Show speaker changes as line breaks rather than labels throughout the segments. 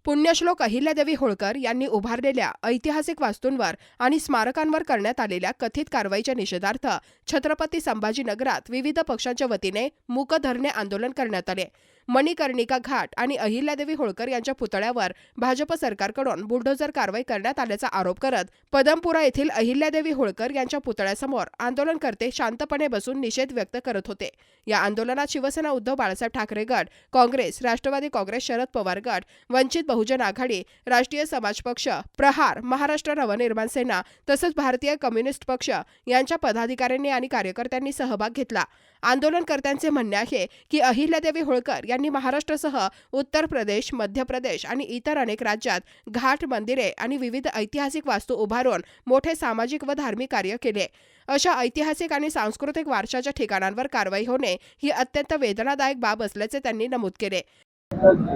पुण्यश्लोक अहिल्यादेवी होळकर यांनी उभारलेल्या ऐतिहासिक वास्तूंवर आणि स्मारकांवर करण्यात आलेल्या कथित कारवाईच्या निषेधार्थ छत्रपती संभाजीनगरात विविध पक्षांच्या वतीने मूक धरणे आंदोलन करण्यात आले। मणिकर्णिका घाट आणि अहिल्यादेवी होळकर यांच्या पुतळ्यावर भाजप सरकारकडून बुलडोझर कारवाई करण्यात आल्याचा आरोप करत पदमपुरा येथील अहिल्यादेवी होळकर यांच्या पुतळ्यासमोर आंदोलनकर्ते शांतपणे बसून निषेध व्यक्त करत होते। या आंदोलनात शिवसेना उद्धव बाळासाहेब ठाकरे गट, काँग्रेस, राष्ट्रवादी काँग्रेस, शरद पवार गट, वंचित बहुजन आघाडी, राष्ट्रीय समाज पक्ष, प्रहार, महाराष्ट्र नवनिर्माण सेना तसंच भारतीय कम्युनिस्ट पक्ष यांच्या पदाधिकाऱ्यांनी आणि कार्यकर्त्यांनी सहभाग घेतला। आंदोलनकर्त्यांचे म्हणणे आहे की अहिल्यादेवी होळकर यांनी महाराष्ट्रासह उत्तर प्रदेश, मध्य प्रदेश आणि इतर अनेक राज्यात घाट, मंदिरे आणि विविध ऐतिहासिक वास्तू उभारून मोठे सामाजिक व धार्मिक कार्य केले। अशा ऐतिहासिक आणि सांस्कृतिक वारशाच्या ठिकाणांवर कारवाई होणे ही अत्यंत वेदनादायक बाब असल्याचे त्यांनी नमूद केले।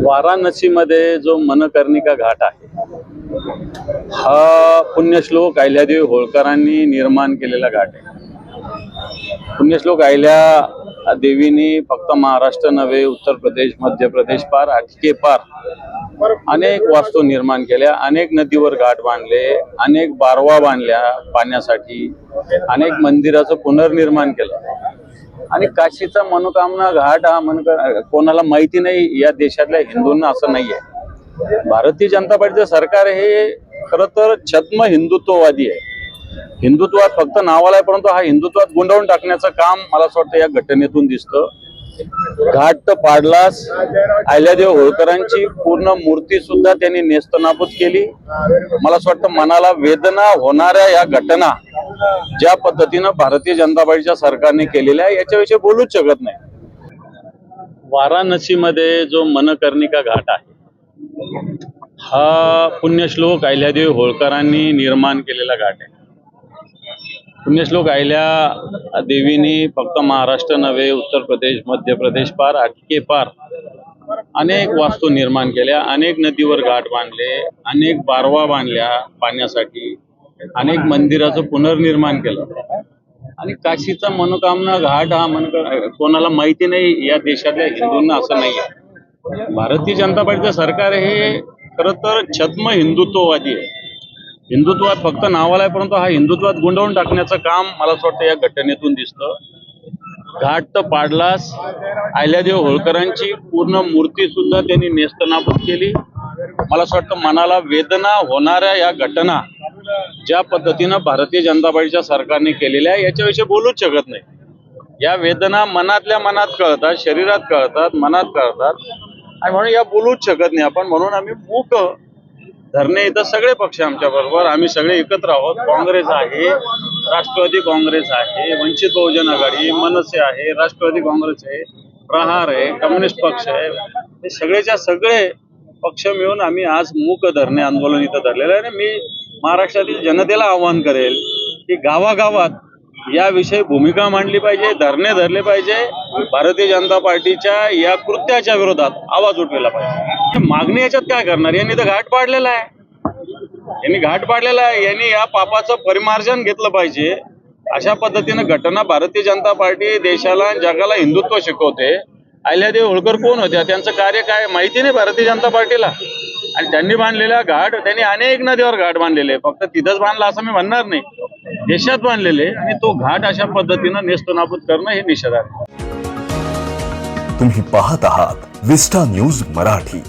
वाराणसीमध्ये जो मनकर्णिका घाट आहे हा पुण्यश्लोक अहिल्यादेवी होळकरांनी निर्माण केलेला घाट आहे। पुण्यश्लोक अहिल्या देवीने फक्त महाराष्ट्र नव्हे, उत्तर प्रदेश, मध्य प्रदेश पार आटके पार अनेक वास्तू निर्माण केल्या, अनेक नदीवर घाट बांधले, अनेक बारवा बांधल्या पाण्यासाठी, अनेक मंदिराचं पुनर्निर्माण केलं आणि काशीचा मनोकामना घाट हा कोणाला माहिती नाही या देशातल्या हिंदूंना असं नाहीये। भारतीय जनता पार्टीचं सरकार हे खरं तर छद्म हिंदुत्ववादी आहे। हिंदुत्वात फक्त नावाला आहे, परंतु हा हिंदुत्वात गुंडवून टाकण्याचं काम मला असं वाटतं या घटनेतून दिसतं। घाट तर पाडलाच, अहिल्यादेवी होळकरांची पूर्ण मूर्ती सुद्धा त्यांनी नेस्तनाबूत केली। मला असं वाटतं मनाला वेदना होणाऱ्या या घटना ज्या पद्धतीनं भारतीय जनता पार्टीच्या सरकारने केलेल्या आहे याच्याविषयी बोलूच शकत नाही। वाराणसीमध्ये जो मनकर्णिका घाट आहे हा पुण्यश्लोक अहिल्यादेवी होळकरांनी निर्माण केलेला घाट आहे। पुण्यश्लोक अहिल्या देवीने फक्त महाराष्ट्र नव्हे, उत्तर प्रदेश, मध्य प्रदेश पार आटके पार अनेक वास्तू निर्माण केल्या, अनेक नदीवर घाट बांधले, अनेक बारवा बांधल्या पाण्यासाठी, अनेक मंदिराचं पुनर्निर्माण केलं आणि काशीचा मनोकामना घाट हा कोणाला माहिती नाही या देशातल्या हिंदूंना असं नाहीये। भारतीय जनता पार्टीचं सरकार हे खरं तर छद्म हिंदुत्ववादी आहे। हिंदुत्वात फक्त नावाला आहे, परंतु हा हिंदुत्वात गुंडवून टाकण्याचं काम मला असं वाटतं या घटनेतून दिसतं। घाट तर पाडलाच, अहिल्यादेवी होळकरांची पूर्ण मूर्ती सुद्धा त्यांनी नेस्तनाबूत केली। मला असं वाटतं मनाला वेदना होणाऱ्या या घटना ज्या पद्धतीनं भारतीय जनता पार्टीच्या सरकारने केलेल्या आहे याच्याविषयी बोलूच शकत नाही। या वेदना मनातल्या मनात कळतात, शरीरात कळतात, मनात कळतात आणि म्हणून या बोलूच शकत नाही आपण। म्हणून आम्ही मूक धरणे इथं सगळे पक्ष आमच्या बरोबर, आम्ही सगळे एकत्र आहोत। काँग्रेस आहे, राष्ट्रवादी काँग्रेस आहे, वंचित बहुजन आघाडी, मनसे आहे, राष्ट्रवादी काँग्रेस आहे, प्रहार आहे, कम्युनिस्ट पक्ष आहे, हे सगळेच्या सगळे पक्ष मिळून आम्ही आज मूक धरणे आंदोलन इथं धरलेलं आहे। आणि मी महाराष्ट्रातील जनतेला आवाहन करेल की गावागावात याविषयी भूमिका मांडली पाहिजे, धरणे धरले पाहिजे, भारतीय जनता पार्टीच्या या कृत्याच्या विरोधात आवाज उठवला पाहिजे। मागणी याच्यात काय करणार, यांनी तर घाट पाडलेला आहे, यांनी या पापाचं परिमार्जन घेतलं पाहिजे। अशा पद्धतीनं घटना भारतीय जनता पार्टी देशाला जगाला हिंदुत्व शिकवते। अहिल्यादेवी होळकर कोण होत्या, त्यांचं कार्य काय माहिती नाही भारतीय जनता पार्टीला आणि त्यांनी बांधलेला घाट, त्यांनी अनेक नदीवर घाट बांधलेले, फक्त तिथंच बांधला असं मी म्हणणार नाही, देशात बांधलेले आणि तो घाट अशा पद्धतीनं नेस्तनाबूत करणं हे निषेधार्ह आहे।
तुम्ही पाहत आहात विस्टा न्यूज मराठी।